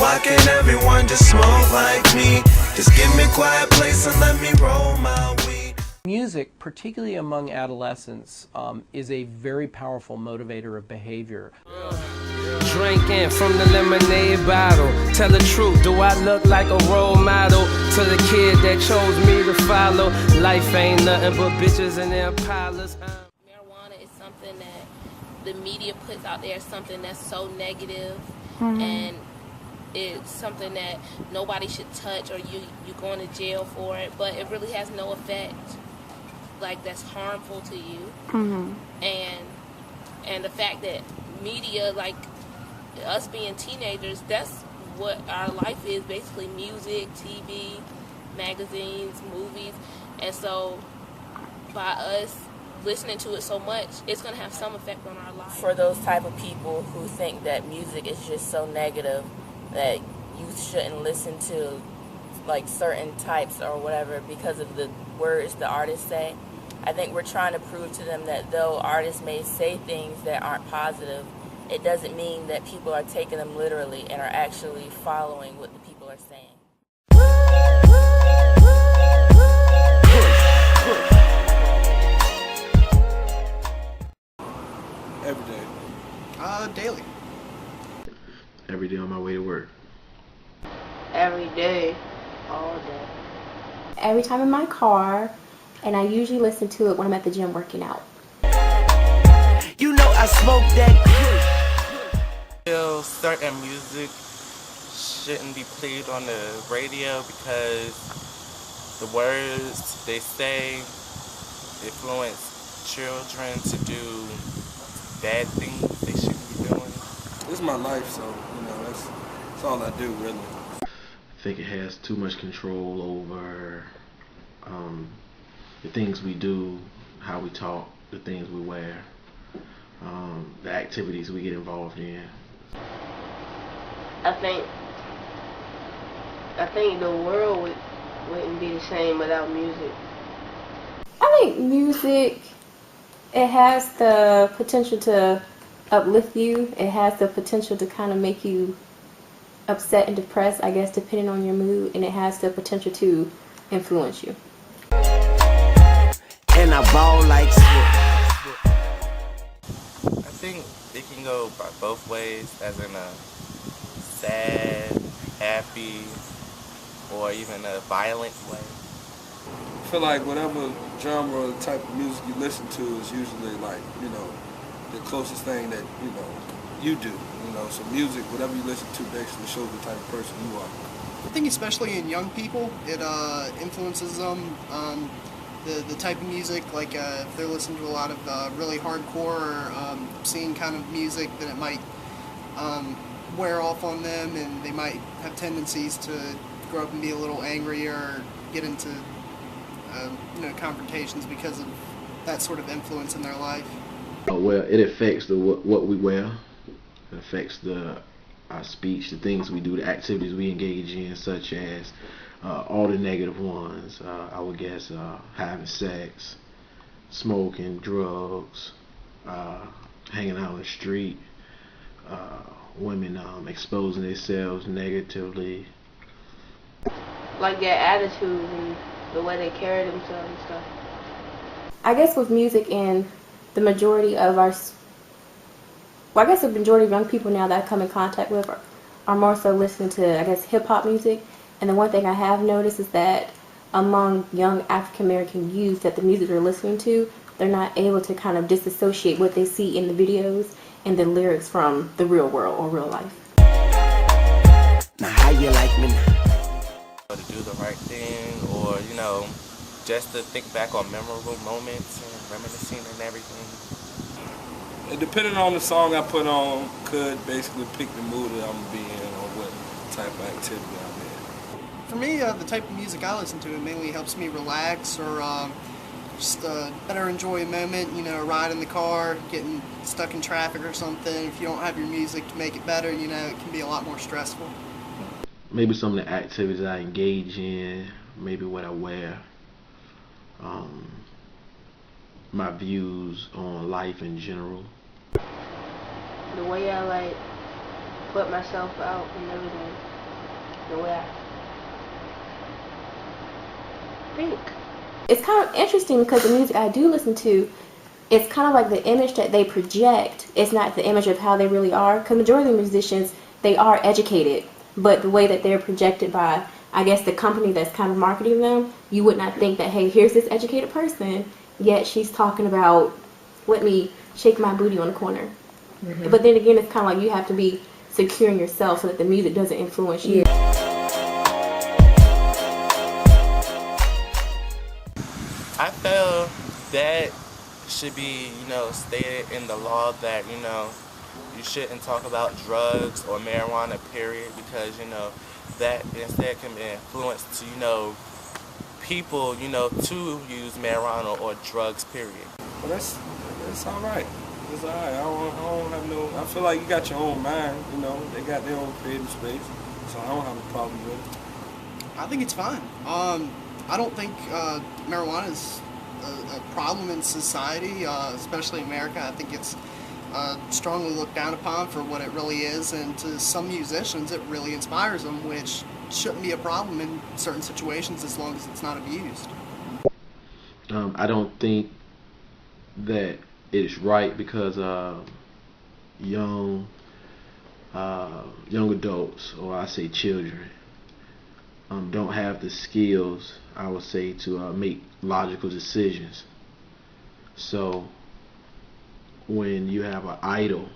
Why can't everyone just smoke like me? Just give me a quiet place and let me roll my weed. Music, particularly among adolescents, is a very powerful motivator of behavior. Drinking from the lemonade bottle. Tell the truth, do I look like a role model to the kid that chose me to follow? Life ain't nothing but bitches and their pilots. Marijuana is something that the media puts out there, something that's so negative, and it's something that nobody should touch or you're going to jail for it, but it really has no effect, like, that's harmful to you. And the fact that media, like us being teenagers, that's what our life is, basically music, TV, magazines, movies. And so by us listening to it so much, it's going to have some effect on our life. For those type of people who think that music is just so negative that you shouldn't listen to like certain types or whatever because of the words the artists say, I think we're trying to prove to them that though artists may say things that aren't positive, it doesn't mean that people are taking them literally and are actually following what the people are saying. Every day. Daily. Every day on my way to work. Every day, all day. Every time in my car, and I usually listen to it when I'm at the gym working out. You know I smoke that. Feel certain music shouldn't be played on the radio because the words they say influence children to do bad things they shouldn't be doing. This is my life, so that's all I do, really. I think it has too much control over the things we do, how we talk, the things we wear, the activities we get involved in. I think the world wouldn't be the same without music. I think music, it has the potential to uplift you. It has the potential to kind of make you upset and depressed, I guess, depending on your mood, and it has the potential to influence you. And I ball like I think it can go by both ways, as in a sad, happy, or even a violent way. I feel like whatever genre or type of music you listen to is usually like, the closest thing that, you do. So music, whatever you listen to basically shows the type of person you are. I think especially in young people, it influences them. The type of music, like if they're listening to a lot of really hardcore or obscene kind of music, then it might wear off on them, and they might have tendencies to grow up and be a little angry or get into confrontations because of that sort of influence in their life. Well, it affects what we wear. It affects our speech, the things we do, the activities we engage in, such as all the negative ones. I would guess having sex, smoking, drugs, hanging out on the street, women exposing themselves negatively. Like their attitude and the way they carry themselves and stuff. I guess with music and the majority of the majority of young people now that I come in contact with are more so listening to, I guess, hip-hop music. And the one thing I have noticed is that among young African-American youth, that the music they're listening to, they're not able to kind of disassociate what they see in the videos and the lyrics from the real world or real life. now how you like me? Or to do the right thing, or, just to think back on memorable moments and reminiscing and everything. And depending on the song I put on, could basically pick the mood that I'm going to be in or what type of activity I'm in. For me, the type of music I listen to, it mainly helps me relax or just better enjoy a moment, a ride in the car, getting stuck in traffic or something. If you don't have your music to make it better, it can be a lot more stressful. Maybe some of the activities I engage in, maybe what I wear, my views on life in general. The way I put myself out and everything the way I think. It's kind of interesting because the music I do listen to, it's kind of like the image that they project. It's not the image of how they really are. Because majority of the musicians, they are educated, but the way that they're projected by, I guess, the company that's kind of marketing them, you would not think that, hey, here's this educated person, yet she's talking about, let me shake my booty on the corner. Mm-hmm. But then again, it's kind of like you have to be secure in yourself so that the music doesn't influence you. I feel that should be, stated in the law that, you shouldn't talk about drugs or marijuana, period, because, that instead can be influenced to, people, to use marijuana or drugs, period. Well, that's all right. It's all right. I don't have no. I feel like you got your own mind. They got their own creative space, so I don't have a problem with it. I think it's fine. I don't think marijuana is a problem in society, especially in America. I think it's strongly looked down upon for what it really is, and to some musicians, it really inspires them, which shouldn't be a problem in certain situations as long as it's not abused. I don't think that it's right because young adults, or I say children, don't have the skills, I would say, to make logical decisions. So when you have an idol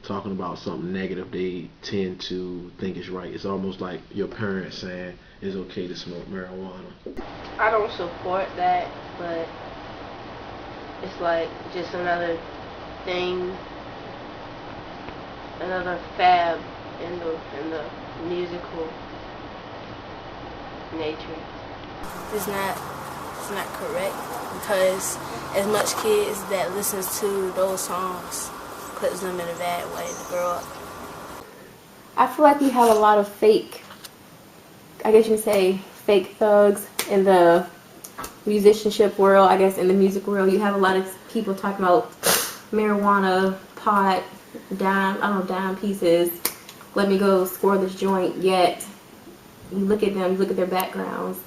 talking about something negative, they tend to think it's right. It's almost like your parents saying it's okay to smoke marijuana. I don't support that, but it's like just another thing, another fad in the musical nature. It's not correct, because as much kids that listens to those songs puts them in a bad way to grow up. I feel like we have a lot of fake, I guess you can say, fake thugs in the musicianship world. I guess in the music world, you have a lot of people talking about marijuana, pot, dime pieces. Let me go score this joint. Yet you look at them, look at their backgrounds.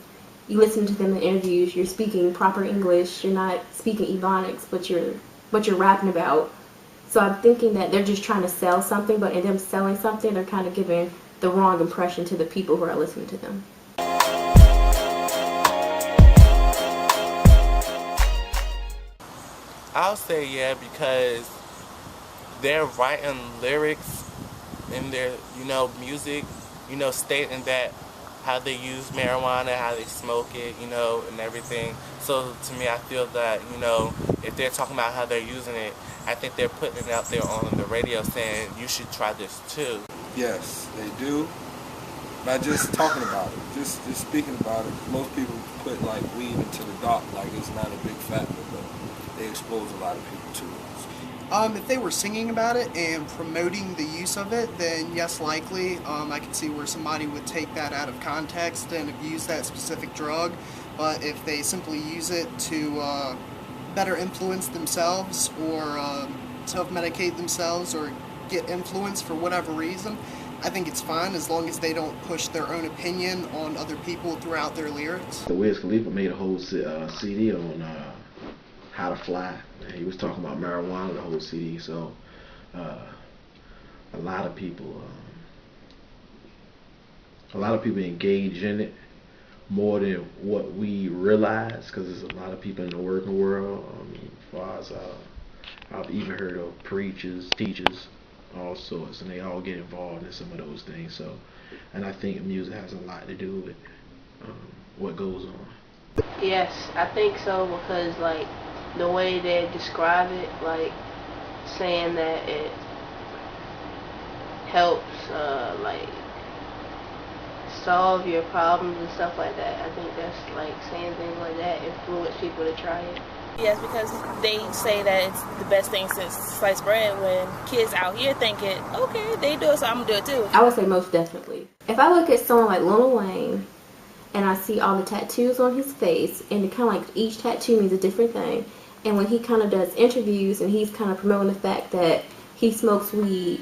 You listen to them in interviews. You're speaking proper English. You're not speaking Ebonics, but you're rapping about. So I'm thinking that they're just trying to sell something, but in them selling something, they're kind of giving the wrong impression to the people who are listening to them. I'll say yeah, because they're writing lyrics in their, music, stating that how they use marijuana, how they smoke it, and everything. So to me, I feel that, if they're talking about how they're using it, I think they're putting it out there on the radio saying, you should try this too. Yes, they do. By just talking about it, just speaking about it. Most people put like weed into the dark, like it's not a big factor, but they expose a lot of people to it. If they were singing about it and promoting the use of it, then yes, likely. I can see where somebody would take that out of context and abuse that specific drug. But if they simply use it to better influence themselves or self-medicate themselves or get influence for whatever reason, I think it's fine as long as they don't push their own opinion on other people throughout their lyrics. The Wiz Khalifa made a whole CD on how to fly. He was talking about marijuana, the whole CD. So a lot of people engage in it more than what we realize, because there's a lot of people in the working world. As far as I've even heard of preachers, teachers, all sorts, and they all get involved in some of those things. So, and I think music has a lot to do with what goes on. Yes, I think so, because like the way they describe it, like saying that it helps like solve your problems and stuff like that. I think that's like saying things like that influence people to try it. Yes, because they say that it's the best thing since sliced bread, when kids out here thinking, okay, they do it, so I'm going to do it too. I would say most definitely. If I look at someone like Lil Wayne and I see all the tattoos on his face, and it kind of like each tattoo means a different thing, and when he kind of does interviews and he's kind of promoting the fact that he smokes weed,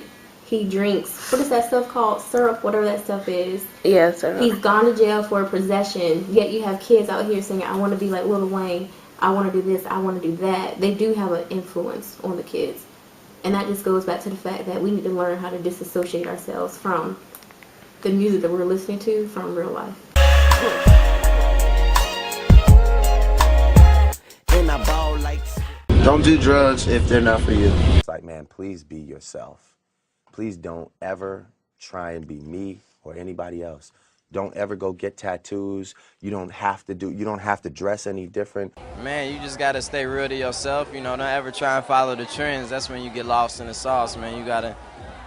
He drinks, what is that stuff called? Syrup, whatever that stuff is. Yeah, syrup. He's gone to jail for possession, yet you have kids out here saying, I want to be like Lil Wayne, I want to do this, I want to do that. They do have an influence on the kids. And that just goes back to the fact that we need to learn how to disassociate ourselves from the music that we're listening to from real life. Don't do drugs if they're not for you. It's like, man, please be yourself. Please don't ever try and be me or anybody else. Don't ever go get tattoos. You don't have to dress any different. Man, you just gotta stay real to yourself. You know, don't ever try and follow the trends. That's when you get lost in the sauce, man. You gotta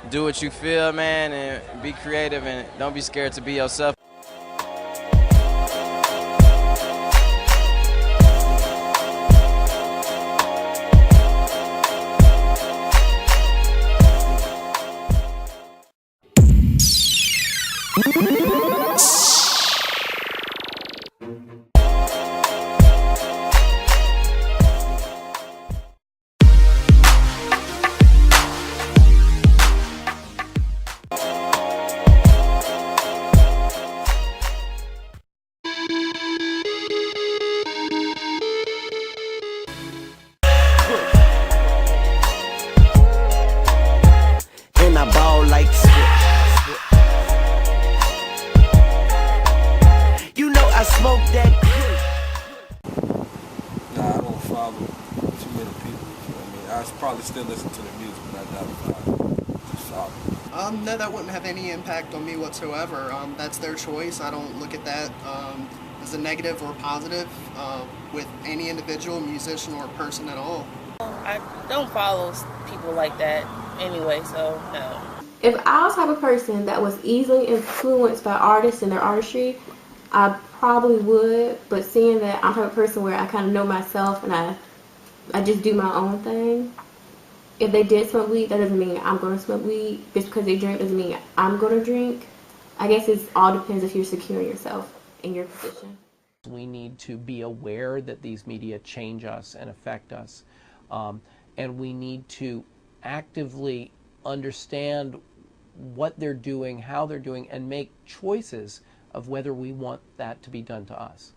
do what you feel, man, and be creative, and don't be scared to be yourself. Probably still listen to the music, but I just follow. No, that wouldn't have any impact on me whatsoever. That's their choice. I don't look at that as a negative or positive with any individual, musician, or person at all. I don't follow people like that anyway, so no. If I was the type of person that was easily influenced by artists and their artistry, I probably would, but seeing that I'm the type of person where I kind of know myself and I just do my own thing. If they did smoke weed, that doesn't mean I'm going to smoke weed. Just because they drink doesn't mean I'm going to drink. I guess it all depends if you're secure in yourself in your position. We need to be aware that these media change us and affect us. And we need to actively understand what they're doing, how they're doing, and make choices of whether we want that to be done to us.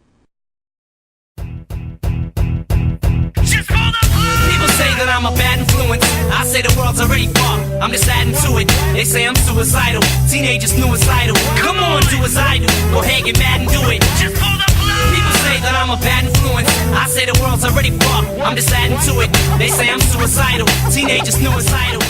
People say that I'm a bad influence. I say the world's already fucked. I'm just adding to it. They say I'm suicidal. Teenagers suicidal. Come on, do as I do. Go ahead, get mad and do it. Just pull the plug. People say that I'm a bad influence. I say the world's already fucked. I'm just adding to it. They say I'm suicidal. Teenagers suicidal.